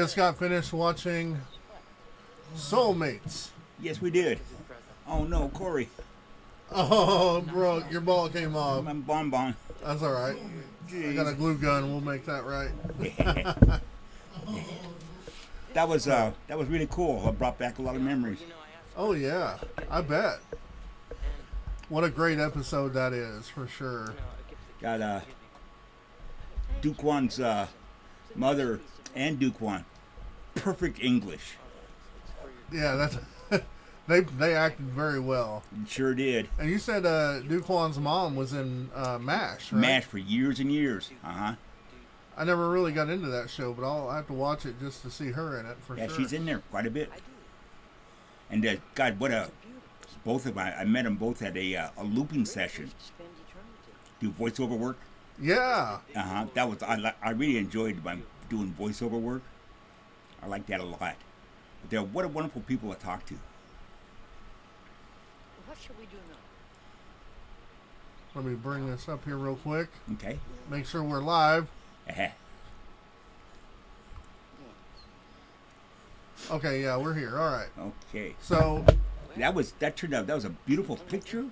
just got finished watching Soulmates. Yes, we did. Oh no, Corey. Oh, bro, your ball came off. I'm bonbon. That's all right. I got a glue gun. We'll make that right. That was really cool. It brought back a lot of memories. Oh yeah, I bet. What a great episode that is, for sure. Got Duquan's mother and Duquan. Perfect English. Yeah, that's they acted very well. Sure did. And you said Duquan's mom was in MASH, right? MASH for years and years. I never really got into that show, but I'll have to watch it just to see her in it for sure. Yeah, she's in there quite a bit. And God, both of them, I met them both at a looping session. Do voiceover work. Yeah. That was I really enjoyed doing voiceover work. I like that a lot. They're what a wonderful people to talk to. What shall we do now? Let me bring this up here real quick. Okay. Make sure we're live. Okay, yeah, we're here. All right. Okay. So that turned out that was a beautiful picture.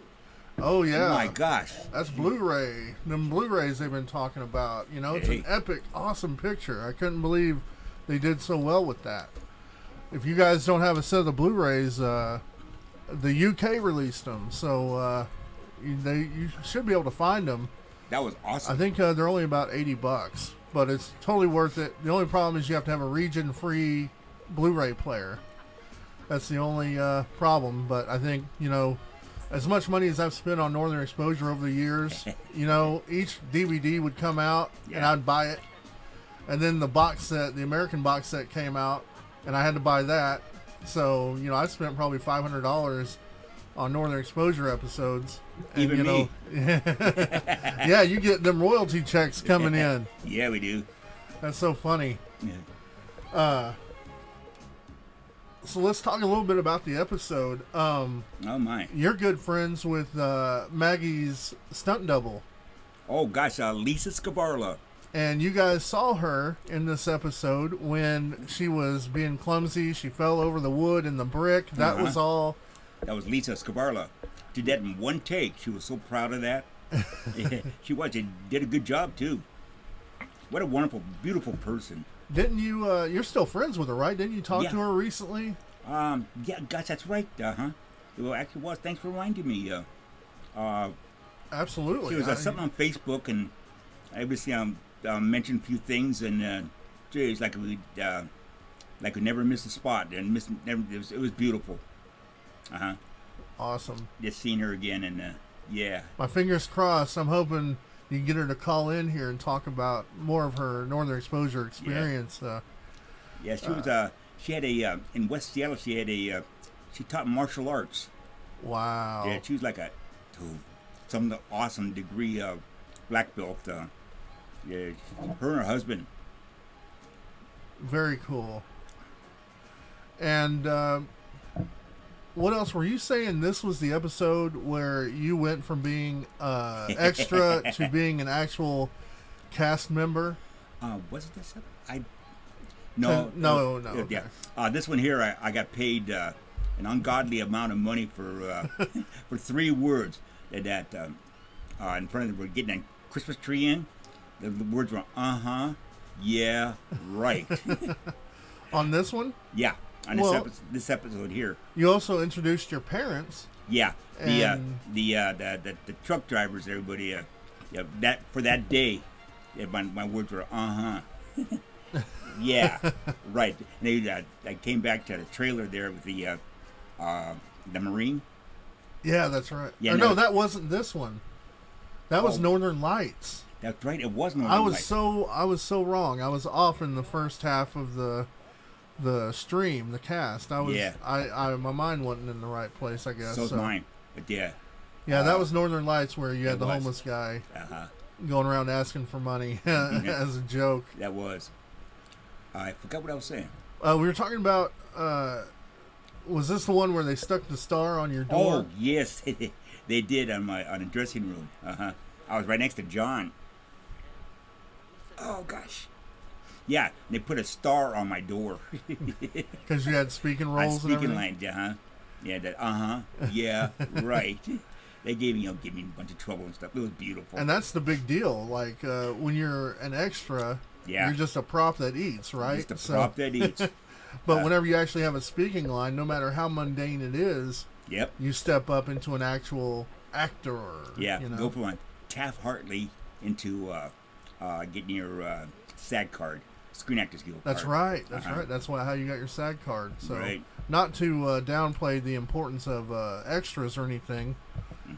Oh yeah. Oh my gosh. That's Blu-ray. Them Blu-rays they've been talking about. You know, it's an epic, awesome picture. I couldn't believe they did so well with that. If you guys don't have a set of the Blu-rays, the UK released them, so you should be able to find them. That was awesome. I think they're only about $80, but it's totally worth it. The only problem is you have to have a region-free Blu-ray player. That's the only problem. But I think, you know, as much money as I've spent on Northern Exposure over the years, you know, each DVD would come out and I'd buy it. And then the box set, the American box set came out, and I had to buy that. So, you know, I spent probably $500 on Northern Exposure episodes. And, Even you know, me. Yeah, you get them royalty checks coming in. Yeah, we do. That's so funny. Yeah. So let's talk a little bit about the episode. Oh my. You're good friends with Maggie's stunt double. Oh gosh, Lisa Scavarla. And you guys saw her in this episode when she was being clumsy. She fell over the wood and the brick. That was all. That was Lisa Scavarla. Did that in one take. She was so proud of that. She was. She did a good job too. What a wonderful, beautiful person. Didn't you? You're still friends with her, right? Didn't you talk to her recently? Yeah, gosh, that's right. Well, actually, was. Thanks for reminding me. Absolutely. She was something on Facebook, and I was mentioned a few things, and geez, like we never missed a spot, and it was beautiful. Awesome. Just seeing her again, and yeah. My fingers crossed. I'm hoping you can get her to call in here and talk about more of her Northern Exposure experience. Yeah, she was. She had in West Seattle. She taught martial arts. Wow. Yeah, she was like some awesome degree of black belt. Yeah, her and her husband. Very cool. And what else were you saying? This was the episode where you went from being extra to being an actual cast member? Was it this? No. Okay. Yeah. This one here, I got paid an ungodly amount of money for for 3 words that in front of we're getting a Christmas tree in. The words were yeah, right. On this one? Yeah. On this episode here. You also introduced your parents. Yeah. The truck drivers, everybody. That for that day, my words were yeah, right. And I came back to the trailer there with the Marine. Yeah, that's right. Yeah, no, that wasn't this one. That was Northern Lights. That's right. It was Northern Lights. I was so wrong. I was off in the first half of the stream, the cast. My mind wasn't in the right place, I guess. So's mine. But yeah. Yeah, that was Northern Lights where you had the homeless guy going around asking for money as a joke. That was. I forgot what I was saying. We were talking about. Was this the one where they stuck the star on your door? Oh yes, they did on a dressing room. I was right next to John. Oh gosh. Yeah, they put a star on my door. Because you had speaking roles and Speaking everything. lines, yeah, yeah, right. They gave me a bunch of trouble and stuff. It was beautiful. And that's the big deal. Like when you're an extra, Yeah. you're just a prop that eats, right? Just a prop that eats. But whenever you actually have a speaking line, no matter how mundane it is, Yep. you step up into an actual actor. Yeah. You know? Go from Taft-Hartley into getting your SAG card, Screen Actors Guild That's card. right. That's right. That's how you got your SAG card. So, Right. not to downplay the importance of extras or anything,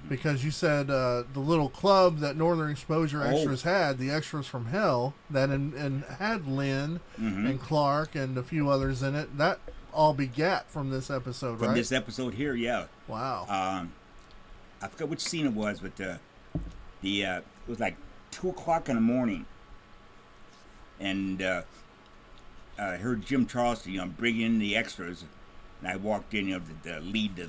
because you said the little club that Northern Exposure Extras had, the Extras from Hell, that and had Lynn and Clark and a few others in it. That all begat from this episode, right? From this episode here, yeah. Wow. I forgot which scene it was, but it was like 2:00 in the morning, and I heard Jim Charleston, bring in the extras, and I walked in, the lead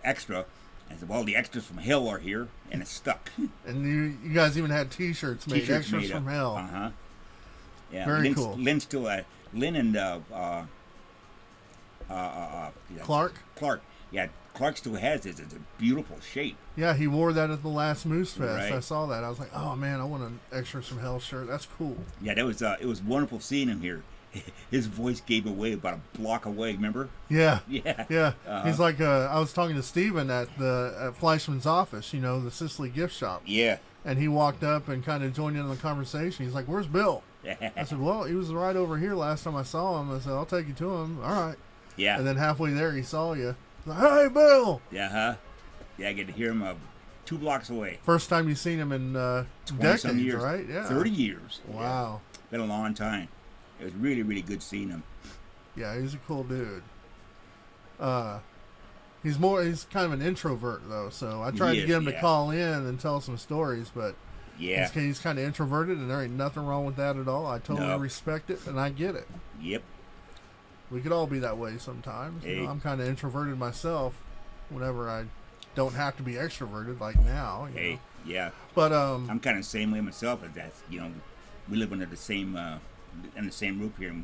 extra, and said, "Well, the extras from Hell are here," and it stuck. And you guys even had T-shirts made, Extras from Hell. Yeah, Very cool. Lynn's still Lynn and Clark. Yeah, Clark still has this. It's a beautiful shape. Yeah, he wore that at the last Moose Fest. Right. I saw that. I was like, oh man, I want an Extras from Hell shirt. That's cool. Yeah, that was it was wonderful seeing him here. His voice gave away about a block away. Remember? Yeah. Yeah. Yeah. He's like, I was talking to Steven at Fleischman's office, the Sicily gift shop. Yeah. And he walked up and kind of joined in the conversation. He's like, "Where's Bill?" I said, "Well, he was right over here last time I saw him." I said, "I'll take you to him." All right. Yeah. And then halfway there, he saw you. He's like, "Hey, Bill!" Yeah. Yeah, I get to hear him 2 blocks away. First time you've seen him in decades, years. right? Yeah. 30 years. Wow. Yeah. Been a long time. It was really, really good seeing him. Yeah, he's a cool dude. He's kind of an introvert though, so I tried to get him to call in and tell some stories, but he's kind of introverted, and there ain't nothing wrong with that at all. I totally respect it, and I get it. Yep. We could all be that way sometimes. Hey. I'm kind of introverted myself whenever I don't have to be extroverted, like now. You know? Yeah. But I'm kind of the same way myself. As that, we live under the same in the same roof here.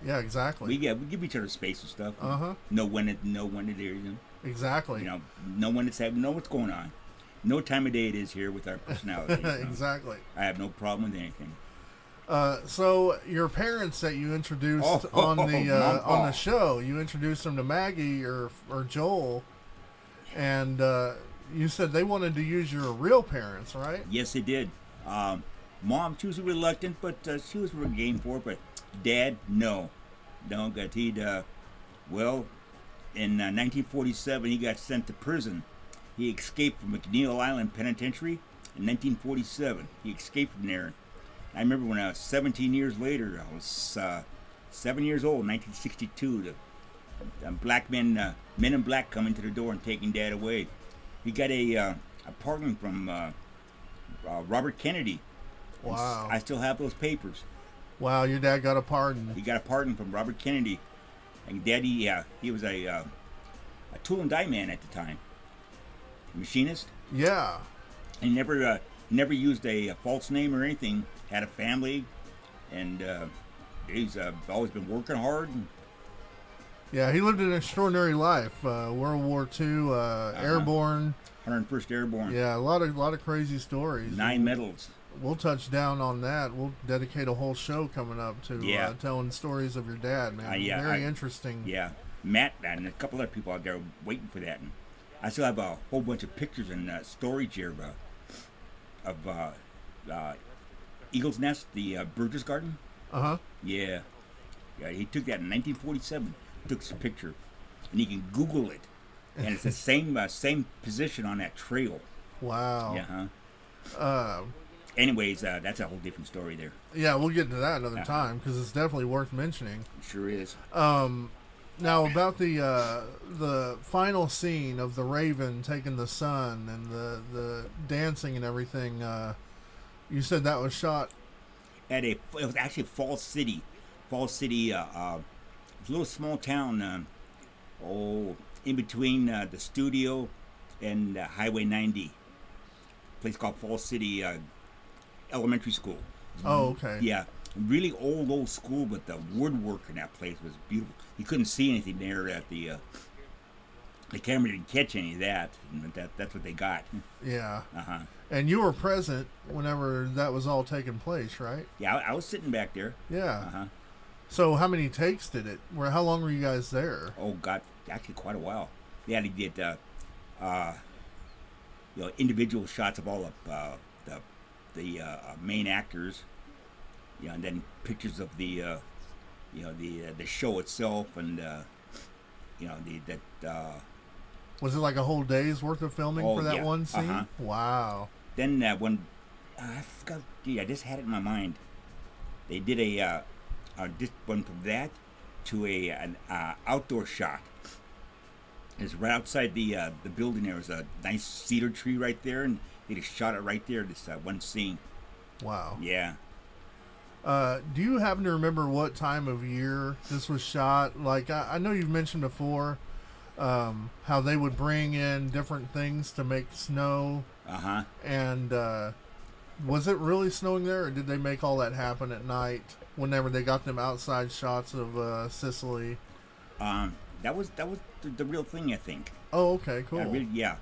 Yeah, exactly. We give each other space and stuff. Know when it is. Exactly. Know when it's happening. Know what's going on. Know what time of day it is here with our personality. Exactly. I have no problem with anything. So your parents that you introduced on the show, you introduced them to Maggie or Joel, and you said they wanted to use your real parents, right? Yes, they did. Mom, she was reluctant, but she was real game for it. But Dad, no. Because in 1947, he got sent to prison. He escaped from McNeil Island Penitentiary in 1947. He escaped from there. I remember when I was 17 years later, I was 7 years old, 1962. The black men in black come into the door and taking Dad away. He got a pardon from Robert Kennedy. Wow. I still have those papers. Wow, your dad got a pardon. He got a pardon from Robert Kennedy. And Daddy, he was a tool and die man at the time. Machinist. Yeah. And he never used a false name or anything. Had a family, and he's always been working hard. Yeah, he lived an extraordinary life. World War II, airborne. 101st Airborne. Yeah, a lot of crazy stories. 9 medals. We'll touch down on that. We'll dedicate a whole show coming up to telling stories of your dad, man. Very interesting. Yeah, Matt and a couple other people out there waiting for that. And I still have a whole bunch of pictures and storage here of Eagle's Nest, the Burgess Garden. Yeah, he took that in 1947. Took some picture, and you can Google it, and it's the same position on that trail. Wow. Yeah. Anyways, that's a whole different story there. Yeah, we'll get into that another time because it's definitely worth mentioning. It sure is. Now about the final scene of the Raven taking the sun and the dancing and everything. You said that was shot at it was actually Falls City. Falls City, it's a little small town. In between the studio and Highway 90. A place called Falls City. elementary school. Oh, okay. Yeah, really old school, but the woodwork in that place was beautiful. You couldn't see anything there at the camera didn't catch any of that. And that's what they got. Yeah. Uh-huh. And you were present whenever that was all taking place, right? Yeah, I was sitting back there. Yeah. Uh-huh. So how many takes did it? How long were you guys there? Oh, God, actually quite a while. Yeah, they did, individual shots of all of the main actors, and then pictures of the show itself, and Was it like a whole day's worth of filming for that one scene? Uh-huh. Wow. Then when I forgot, I just had it in my mind. They did just went from that to an outdoor shot. It's right outside the building. There was a nice cedar tree right there, and they just shot it right there. This one scene. Wow. Yeah. Do you happen to remember what time of year this was shot? Like, I know you've mentioned before how they would bring in different things to make snow. Uh-huh. And was it really snowing there, or did they make all that happen at night whenever they got them outside shots of Sicily? That was the real thing, I think. Oh, okay, cool. Yeah.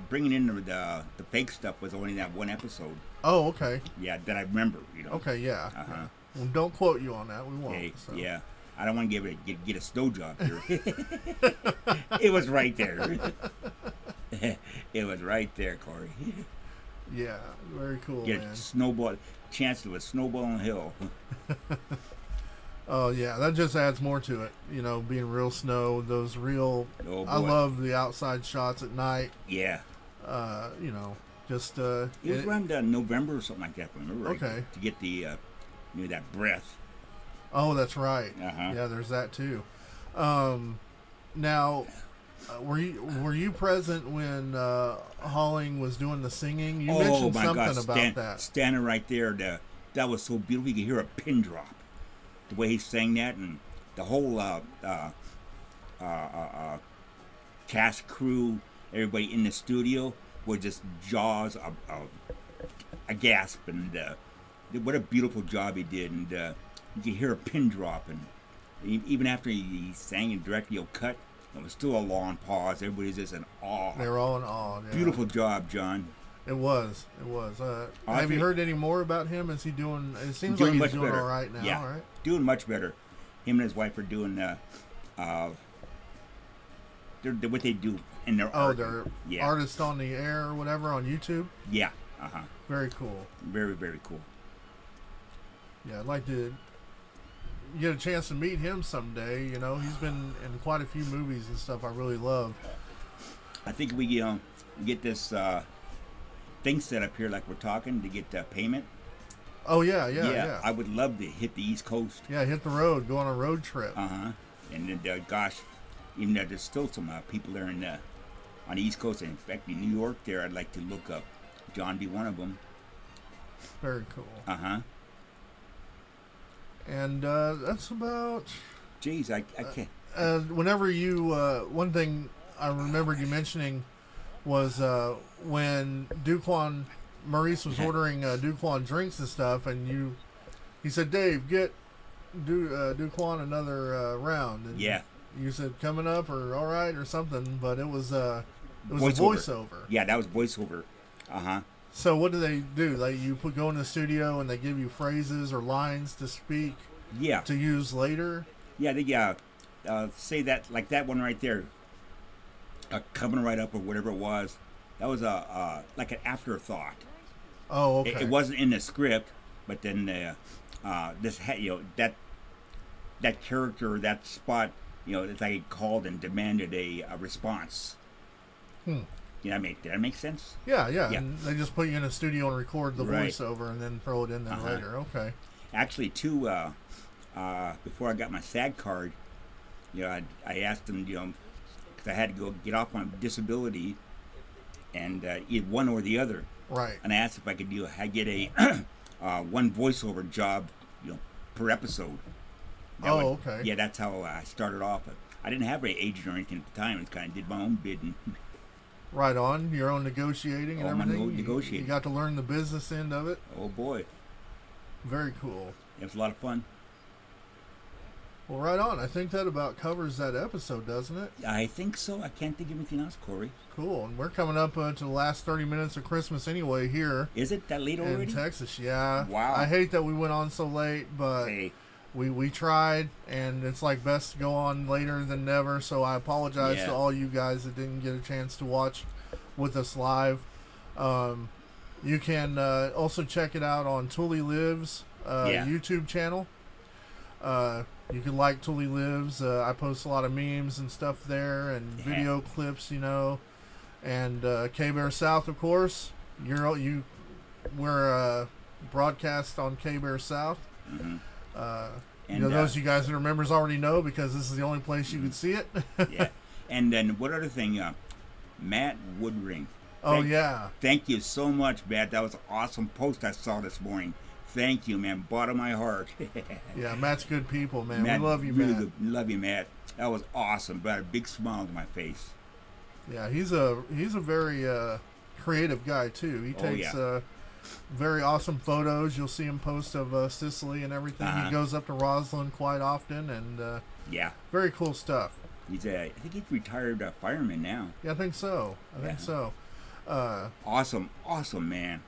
Bringing in the fake stuff was only that one episode. Oh, okay. Yeah, that I remember. Okay, yeah. Uh-huh. Yeah. Well, don't quote you on that. We won't. Okay, So. yeah. I don't want to get a snow job here. It was right there. It was right there, Corey. Yeah, very cool, Get man. chance of a snowballing hill. Oh yeah, that just adds more to it. Being real snow, those real. Oh, boy. I love the outside shots at night. Yeah. Just. It was around November or something like that. Remember? Okay. Right? To get the that breath. Oh, that's right. Uh-huh. Yeah, there's that too. Now, were you present when Halling was doing the singing? You mentioned something about that. Standing right there, that was so beautiful. You could hear a pin drop. The way he sang that, and the whole cast, crew, everybody in the studio were just jaws a gasp, and what a beautiful job he did. And you could hear a pin drop, and even after he sang and directly cut, it was still a long pause. Everybody's just in awe. They were all in awe. Yeah. Beautiful job, John. It was. Have you heard any more about him? Is he doing? It seems like he's doing all right now. Yeah, right? Doing much better. Him and his wife are doing what they do in their art. They're artists on the air or whatever on YouTube. Yeah. Uh-huh. Very cool. Very, very cool. Yeah, I'd like to get a chance to meet him someday. He's been in quite a few movies and stuff I really love. I think we get this thing set up here like we're talking to get payment. Oh yeah. I would love to hit the East Coast. Yeah, hit the road, go on a road trip. Uh-huh. And then, even though there's still some people there on the East Coast, and in fact in New York there, I'd like to look up. John be one of them. Very cool. Uh-huh. And that's about... Jeez, I can't... whenever you... one thing I remembered you mentioning was when Maurice was ordering Duquan drinks and stuff, and he said, Dave, get Duquan another round. And yeah. You said coming up or all right or something, but it was a voiceover. Yeah, that was voiceover. Uh-huh. So what do they do? Go in the studio and they give you phrases or lines to speak. Yeah. To use later. Yeah, they say that, like that one right there. Coming right up or whatever it was. That was like an afterthought. Oh, okay. It wasn't in the script, but then that character, that spot, it's like it called and demanded a response. Did that make sense? Yeah. And they just put you in a studio and record the right. voiceover and then throw it in there later. Okay. Actually, too, before I got my SAG card, I asked them, because I had to go get off my disability, and either one or the other. Right. And I asked if I could get a one voiceover job, per episode. Okay. Yeah, that's how I started off. I didn't have an agent or anything at the time. I kind of did my own bidding. Right on. Your own negotiating and Oh, my everything. negotiating. You got to learn the business end of it. Oh boy, Very cool. it was a lot of fun. Well, right on. I think that about covers that episode, doesn't it? I think so. I can't think of anything else, Corey. Cool. And we're coming up to the last 30 minutes of Christmas anyway here Is it that late in already? Texas. Yeah. Wow. I hate that we went on so late, but Hey, we tried, and it's like best to go on later than never. So I apologize Yeah. to all you guys that didn't get a chance to watch with us live. You can also check it out on Tully Lives Yeah. YouTube channel. You can like Tully Lives. I post a lot of memes and stuff there, and Yeah. video clips, and KBHR South, of course. We're broadcast on KBHR South. mhm. You know, those of you guys that are members already know, because this is the only place you can see it. Yeah. And then what other thing? Matt Woodring. Oh yeah, Thank you so much, Matt. That was an awesome post I saw this morning. Thank you, man. Bottom of my heart. yeah. Matt's good people, man. Matt, We love you, really Matt. good. Love you, Matt. That was awesome. Brought a big smile to my face. Yeah, he's a very creative guy too. He Oh, takes yeah. very awesome photos. You'll see him post of Sicily and everything. Uh-huh. He goes up to Roslyn quite often, and Yeah. very cool stuff. He's I think he's retired fireman now. Yeah, I think so. I think Yeah. so. Awesome, man.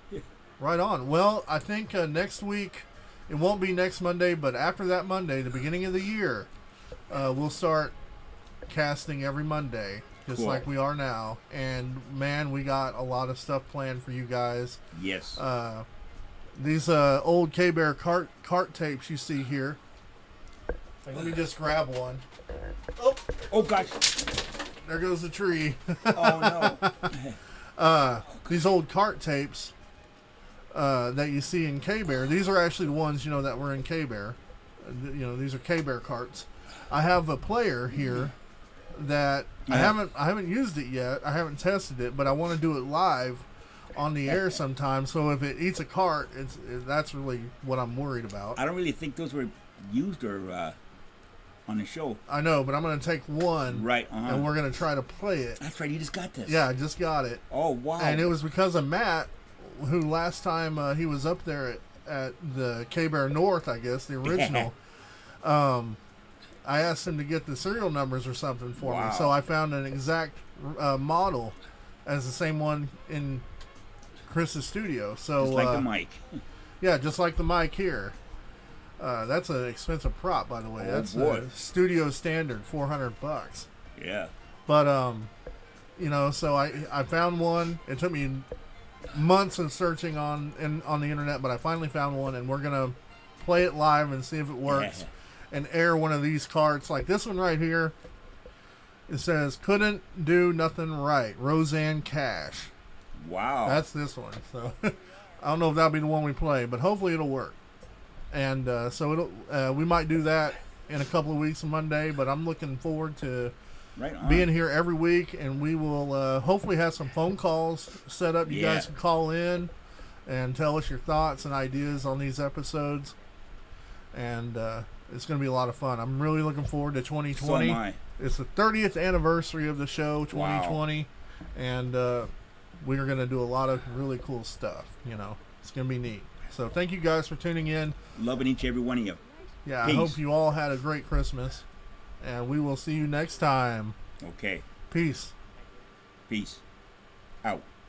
Right on. Well, I think next week, it won't be next Monday, but after that Monday, the beginning of the year, we'll start casting every Monday, just Cool. like we are now. And man, we got a lot of stuff planned for you guys. Yes. These old KBHR cart tapes you see here. Let me just grab one. Oh gosh. There goes the tree. Oh no. These old cart tapes that you see in KBHR, these are actually the ones, that were in KBHR. These are KBHR carts. I have a player here that I haven't used it yet. I haven't tested it, but I want to do it live on the air sometime. So if it eats a cart, that's really what I'm worried about. I don't really think those were used or on the show. I know, but I'm going to take one, Right. and we're going to try to play it. That's right. You just got this. Yeah, I just got it. Oh wow. And it was because of Matt, who last time he was up there at the KBHR North, I guess, the original. I asked him to get the serial numbers or something for me. Wow. So I found an exact model as the same one in Chris's studio. So Just like the mic. yeah, just like the mic here. That's an expensive prop, by the way. Oh, That's boy. a studio standard, $400. Yeah. But so I found one. It took me months of searching on the internet, but I finally found one, and we're gonna play it live and see if it works, and air one of these carts like this one right here. It says "couldn't do nothing right." Roseanne Cash. Wow. That's this one. So I don't know if that'll be the one we play, but hopefully it'll work. And so we might do that in a couple of weeks on Monday, but I'm looking forward to right on. being here every week, and we will hopefully have some phone calls set up. You guys can call in and tell us your thoughts and ideas on these episodes, and it's going to be a lot of fun. I'm really looking forward to 2020. So am I. It's the 30th anniversary of the show, 2020, and we're going to do a lot of really cool stuff. It's going to be neat. So thank you guys for tuning in. Loving each every one of you. Yeah, Peace. I hope you all had a great Christmas, and we will see you next time. Okay. Peace. Peace. Out.